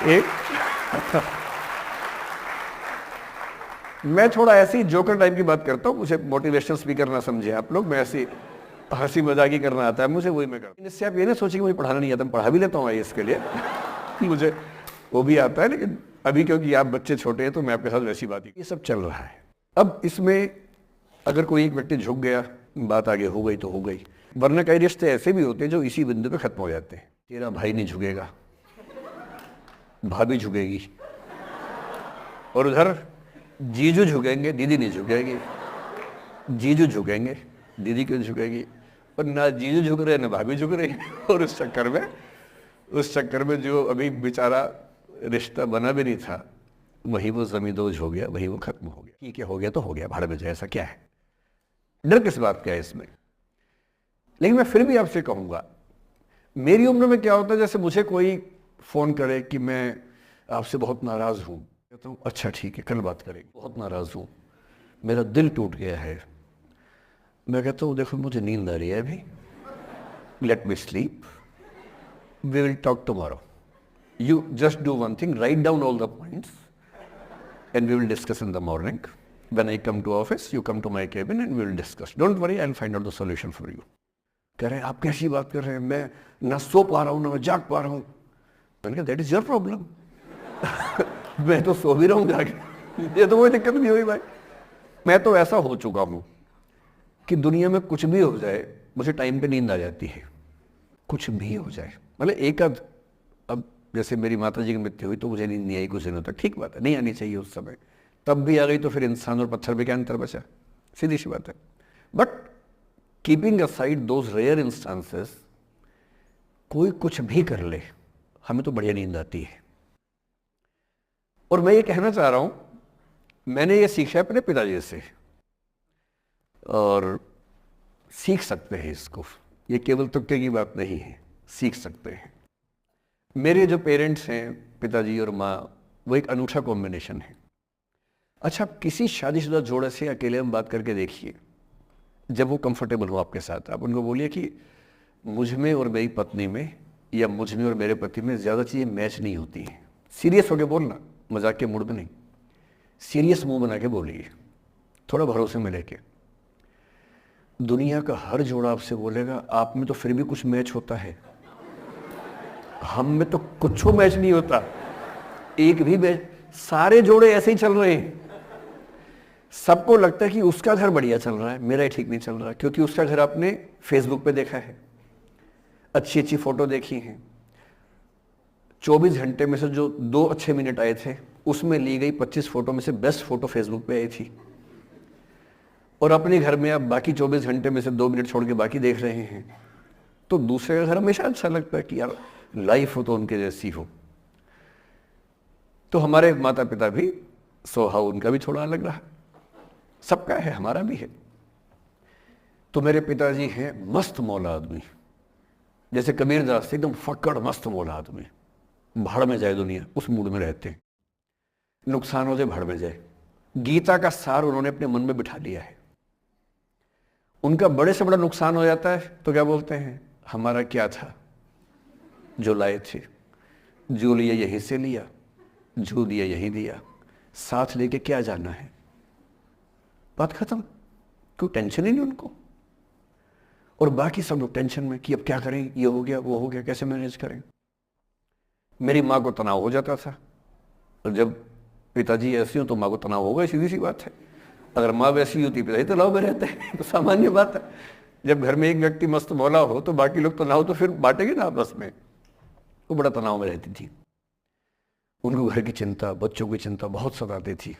एक मैं थोड़ा ऐसी जोकर टाइप की बात करता हूँ, मुझे मोटिवेशनल स्पीकर ना समझे आप लोग, मैं ऐसी हंसी मजाक ही करना आता है मुझे, वही मैं करता हूँ। इससे आप ये ना सोचिए कि मुझे पढ़ाना नहीं आता, मैं पढ़ा भी लेता हूँ इसके लिए मुझे वो भी आता है, लेकिन अभी क्योंकि आप बच्चे छोटे हैं तो मैं आपके साथ वैसी बात ही, ये सब चल रहा है। अब इसमें अगर कोई एक व्यक्ति झुक गया, बात आगे हो गई तो हो गई, वरना कई रिश्ते ऐसे भी होते हैं जो इसी बिंदु पे खत्म हो जाते हैं। तेरा भाई नहीं झुकेगा, भाभी झुकेगी, और उधर जीजू झुकेंगे, दीदी नहीं झुकेगी। जीजू झुकेंगे, दीदी क्यों झुकेगी, और ना जीजू झुक रहे ना भाभी झुक रही और उस चक्कर में जो अभी बेचारा रिश्ता बना भी नहीं था, वही वो जमींदोज हो गया, वही वो खत्म हो गया। ठीक है, हो गया तो हो गया, भाड़ में जाए, ऐसा क्या है, डर किस बात का है इसमें। लेकिन मैं फिर भी आपसे कहूंगा, मेरी उम्र में क्या होता है, जैसे मुझे कोई फोन करे कि मैं आपसे बहुत नाराज हूं, कहता हूँ अच्छा ठीक है कल बात करेंगे, बहुत नाराज हूं, मेरा दिल टूट गया है। मैं कहता हूँ देखो मुझे नींद आ रही है अभी, let me sleep, we will talk tomorrow, you just do one thing, write down all the points and we will discuss in the morning. When I come to office, you come to my cabin and we will discuss. Don't worry, I'll find out the solution for you. कह रहे हैं आप कैसी बात कर रहे हैं, मैं ना सो पा रहा हूँ ना मैं जाग पा रहा हूँ। मैंने कहा दैट इज योर प्रॉब्लम मैं तो सो भी रहा हूँ जाके, ये तो कोई दिक्कत नहीं हुई भाई। मैं तो ऐसा हो चुका हूँ कि दुनिया में कुछ भी हो जाए मुझे टाइम पे नींद आ जाती है, कुछ भी हो जाए। मतलब एक आध, अब जैसे मेरी माता जी की मृत्यु हुई तो मुझे नींद नहीं आई कुछ दिनों तक, ठीक बात है, नहीं आनी चाहिए उस समय, तब भी आ गई तो फिर इंसान और पत्थर में क्या अंतर बचा, सीधी सी बात है। But keeping aside those rare instances, कोई कुछ भी कर ले हमें तो बढ़िया नींद आती है। और मैं ये कहना चाह रहा हूं, मैंने ये सीखा है अपने पिताजी से, और सीख सकते हैं इसको, ये केवल तुक्के की बात नहीं है, सीख सकते हैं। मेरे जो पेरेंट्स हैं, पिताजी और माँ, वो एक अनूठा कॉम्बिनेशन है। अच्छा, किसी शादीशुदा जोड़े से अकेले में बात करके देखिए, जब वो कंफर्टेबल हो आपके साथ, आप उनको बोलिए कि मुझ में और मेरी पत्नी में, या मुझ में और मेरे पति में ज़्यादा चीज़ें मैच नहीं होती हैं। सीरियस होकर बोलना, मजाक के मूड में नहीं, सीरियस मुंह बना के बोलिए, थोड़ा भरोसे में लेके। दुनिया का हर जोड़ा आपसे बोलेगा आप में तो फिर भी कुछ मैच होता है, हम में तो कुछ मैच नहीं होता, एक भी मैच, सारे जोड़े ऐसे ही चल रहे हैं। सबको लगता है कि उसका घर बढ़िया चल रहा है, मेरा ही ठीक नहीं चल रहा, क्योंकि उसका घर आपने फेसबुक पे देखा है, अच्छी अच्छी फोटो देखी हैं। 24 घंटे में से जो 2 अच्छे मिनट आए थे, उसमें ली गई 25 फोटो में से बेस्ट फोटो फेसबुक पे आई थी। और अपने घर में आप बाकी 24 घंटे में से 2 मिनट छोड़ के बाकी देख रहे हैं, तो दूसरे का घर हमेशा अच्छा लगता है कि यार लाइफ हो तो उनके जैसी हो। तो हमारे माता पिता भी स्वभाव उनका भी थोड़ा अलग रहा, सबका है, हमारा भी है। तो मेरे पिताजी हैं मस्त मौला आदमी, जैसे कबीर दास एकदम फक्कड़ मस्त मौला आदमी, भाड़ में जाए दुनिया उस मूड में रहते हैं, नुकसान हो जाए भाड़ में जाए। गीता का सार उन्होंने अपने मन में बिठा लिया है। उनका बड़े से बड़ा नुकसान हो जाता है तो क्या बोलते हैं, हमारा क्या था जो लाए थे, जो लिया यहीं से लिया, जो दिया यहीं दिया, साथ लेके क्या जाना है, बात खत्म, कोई टेंशन ही नहीं उनको। और बाकी सब लोग टेंशन में कि अब क्या करें, ये हो गया वो हो गया, कैसे मैनेज करें। मेरी माँ को तनाव हो जाता था, और जब पिताजी ऐसे हो तो माँ को तनाव होगा, सीधी सी बात है। अगर माँ वैसी होती पिताजी तनाव में रहते हैं, तो सामान्य बात है। जब घर में एक व्यक्ति मस्त मौला हो तो बाकी लोग तनाव तो फिर बांटेंगे ना आपस में। वो बड़ा तनाव में रहती थी, उनको घर की चिंता, बच्चों की चिंता बहुत सताती थी।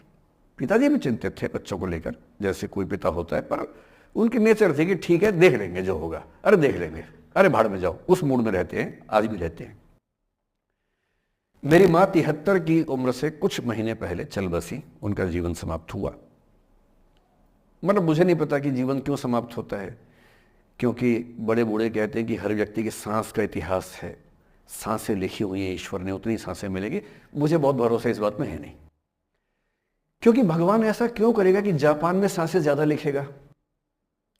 पिताजी भी चिंतित थे बच्चों को लेकर, जैसे कोई पिता होता है, पर उनकी नेचर थी कि ठीक है देख लेंगे जो होगा, अरे देख लेंगे, अरे भाड़ में जाओ, उस मूड में रहते हैं, आज भी रहते हैं। मेरी माँ 73 की उम्र से कुछ महीने पहले चल बसी, उनका जीवन समाप्त हुआ। मतलब मुझे नहीं पता कि जीवन क्यों समाप्त होता है, क्योंकि बड़े बूढ़े कहते हैं कि हर व्यक्ति की सांस का इतिहास है, सांसें लिखी हुई हैं ईश्वर ने, उतनी सांसें मिलेगी। मुझे बहुत भरोसा इस बात में है नहीं, क्योंकि भगवान ऐसा क्यों करेगा कि जापान में सांसें ज्यादा लिखेगा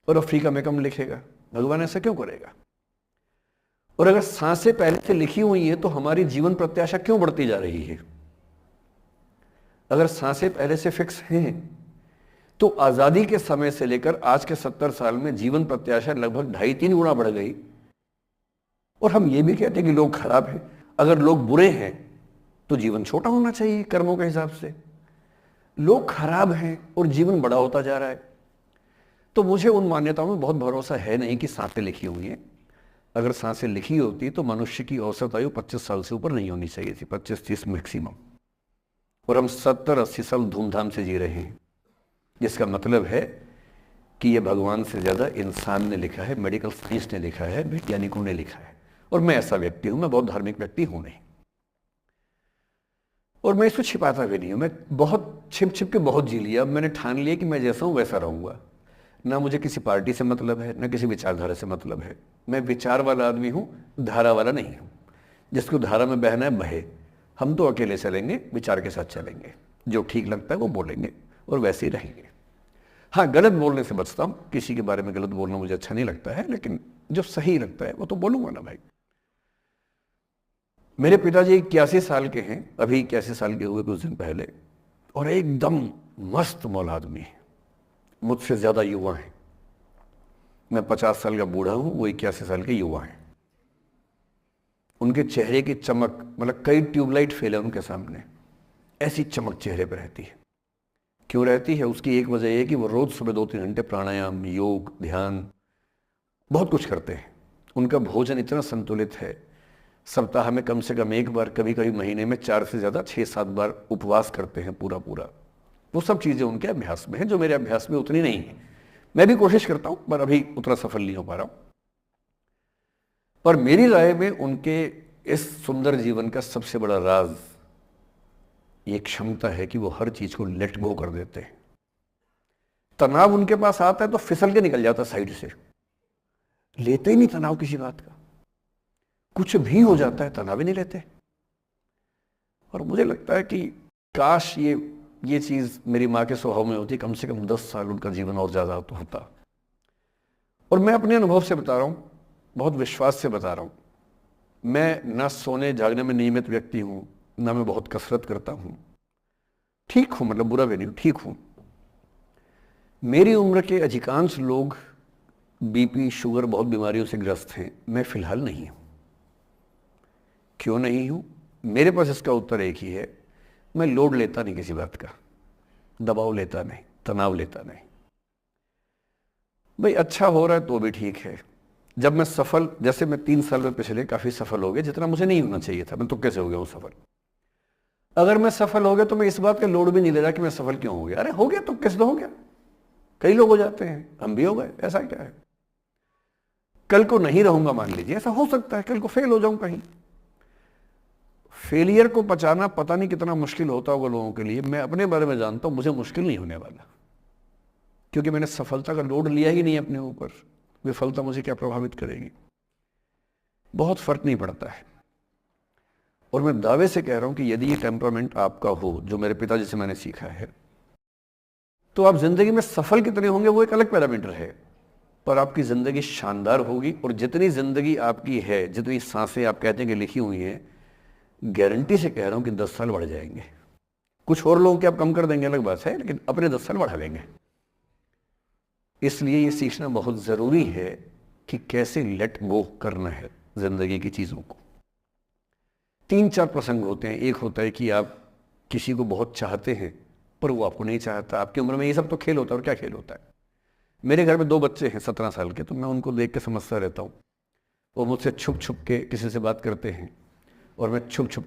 और अफ्रीका में कम लिखेगा, भगवान ऐसा क्यों करेगा। और अगर सांसें पहले से लिखी हुई हैं तो हमारी जीवन प्रत्याशा क्यों बढ़ती जा रही है? अगर सांसें पहले से फिक्स हैं तो आजादी के समय से लेकर आज के 70 साल में जीवन प्रत्याशा लगभग 2.5-3 गुना बढ़ गई। और हम ये भी कहते हैं कि लोग खराब हैं। अगर लोग बुरे हैं तो जीवन छोटा होना चाहिए कर्मों के हिसाब से। लोग खराब हैं और जीवन बड़ा होता जा रहा है। तो मुझे उन मान्यताओं में बहुत भरोसा है नहीं कि सांसें लिखी हुई हैं। अगर सांसें लिखी होती तो मनुष्य की औसत आयु 25 साल से ऊपर नहीं होनी चाहिए थी, 25-30 मैक्सिमम। और हम 70-80 साल धूमधाम से जी रहे हैं, जिसका मतलब है कि ये भगवान से ज़्यादा इंसान ने लिखा है, मेडिकल साइंस ने लिखा है, वैज्ञानिकों ने लिखा है। और मैं ऐसा व्यक्ति हूं, मैं बहुत धार्मिक व्यक्ति हूं नहीं, और मैं इसको छिपाता भी नहीं हूं। मैं बहुत छिप छिप के बहुत जी लिया। अब मैंने ठान लिया कि मैं जैसा हूं वैसा रहूंगा। ना मुझे किसी पार्टी से मतलब है, ना किसी विचारधारा से मतलब है। मैं विचार वाला आदमी हूं, धारा वाला नहीं हूं। जिसको धारा में बहना है बहे। हम तो अकेले चलेंगे, विचार के साथ चलेंगे। जो ठीक लगता है वो बोलेंगे और वैसे ही रहेंगे। हाँ, गलत बोलने से बचता हूं। किसी के बारे में गलत बोलना मुझे अच्छा नहीं लगता है, लेकिन जो सही लगता है वो तो बोलूंगा ना भाई। मेरे पिताजी 81 साल के हैं, अभी 81 साल के हुए कुछ दिन पहले, और एकदम मस्त मौल आदमी है। मुझसे ज्यादा युवा हैं। मैं 50 साल का बूढ़ा हूं, वो 81 साल के युवा हैं। उनके चेहरे की चमक, मतलब कई ट्यूबलाइट फेल है उनके सामने, ऐसी चमक चेहरे पर रहती है। क्यों रहती है? उसकी एक वजह यह कि वो रोज सुबह 2-3 घंटे प्राणायाम, योग, ध्यान, बहुत कुछ करते हैं। उनका भोजन इतना संतुलित है, सप्ताह में कम से कम 1 बार, कभी कभी महीने में 4 से ज़्यादा 6-7 बार उपवास करते हैं पूरा पूरा। वो सब चीज़ें उनके अभ्यास में हैं, जो मेरे अभ्यास में उतनी नहीं है। मैं भी कोशिश करता हूँ, पर अभी उतना सफल नहीं हो पा रहा हूँ। पर मेरी राय में उनके इस सुंदर जीवन का सबसे बड़ा राज ये क्षमता है कि वो हर चीज़ को लेट गो कर देते हैं। तनाव उनके पास आता है तो फिसल के निकल जाता साइड से, लेते ही नहीं तनाव किसी बात का। कुछ भी हो जाता है तनाव ही नहीं लेते। और मुझे लगता है कि काश ये चीज मेरी माँ के स्वभाव में होती, कम से कम 10 साल उनका जीवन और ज्यादा तो होता। और मैं अपने अनुभव से बता रहा हूं, बहुत विश्वास से बता रहा हूं। मैं ना सोने जागने में नियमित व्यक्ति हूं, ना मैं बहुत कसरत करता हूं। ठीक हूं, मतलब बुरा भी नहीं हूं, ठीक हूं। मेरी उम्र के अधिकांश लोग बीपी, शुगर, बहुत बीमारियों से ग्रस्त हैं। मैं फिलहाल नहीं हूं। क्यों नहीं हूं? मेरे पास इसका उत्तर एक ही है, मैं लोड लेता नहीं किसी बात का, दबाव लेता नहीं, तनाव लेता नहीं। भाई अच्छा हो रहा है तो भी ठीक है। जब मैं सफल, जैसे मैं 3 साल में पिछले काफी सफल हो गया, जितना मुझे नहीं होना चाहिए था, मैं तो कैसे हो गया हूं सफल। अगर मैं सफल हो गया तो मैं इस बात का लोड भी नहीं ले रहा कि मैं सफल क्यों हो गया। अरे हो गया तो कैसे हो गया, कई लोग हो जाते हैं, हम भी हो गए, ऐसा क्या है। कल को नहीं रहूंगा, मान लीजिए, ऐसा हो सकता है, कल को फेल हो जाऊं कहीं। फेलियर को पचाना पता नहीं कितना मुश्किल होता होगा लोगों के लिए। मैं अपने बारे में जानता हूं, मुझे मुश्किल नहीं होने वाला, क्योंकि मैंने सफलता का लोड लिया ही नहीं अपने ऊपर। विफलता मुझे क्या प्रभावित करेगी? बहुत फर्क नहीं पड़ता है। और मैं दावे से कह रहा हूं कि यदि ये टेम्परामेंट आपका हो, जो मेरे पिताजी से मैंने सीखा है, तो आप जिंदगी में सफल कितने होंगे वो एक अलग पैरामीटर है, पर आपकी जिंदगी शानदार होगी। और जितनी जिंदगी आपकी है, जितनी सांसें आप कहते हैं कि लिखी हुई हैं, गारंटी से कह रहा हूं कि 10 साल बढ़ जाएंगे। कुछ और लोगों के आप कम कर देंगे अलग बात है, लेकिन अपने 10 साल बढ़ा लेंगे। इसलिए ये सीखना बहुत जरूरी है कि कैसे लेट गो करना है जिंदगी की चीजों को। 3-4 प्रसंग होते हैं। एक होता है कि आप किसी को बहुत चाहते हैं पर वो आपको नहीं चाहता। आपकी उम्र में ये सब तो खेल होता है, और क्या खेल होता है। मेरे घर में 2 बच्चे हैं 17 साल के, तो मैं उनको देख के समझता रहता हूँ। वो मुझसे छुप छुप के किसी से बात करते हैं और मैं छुप छुप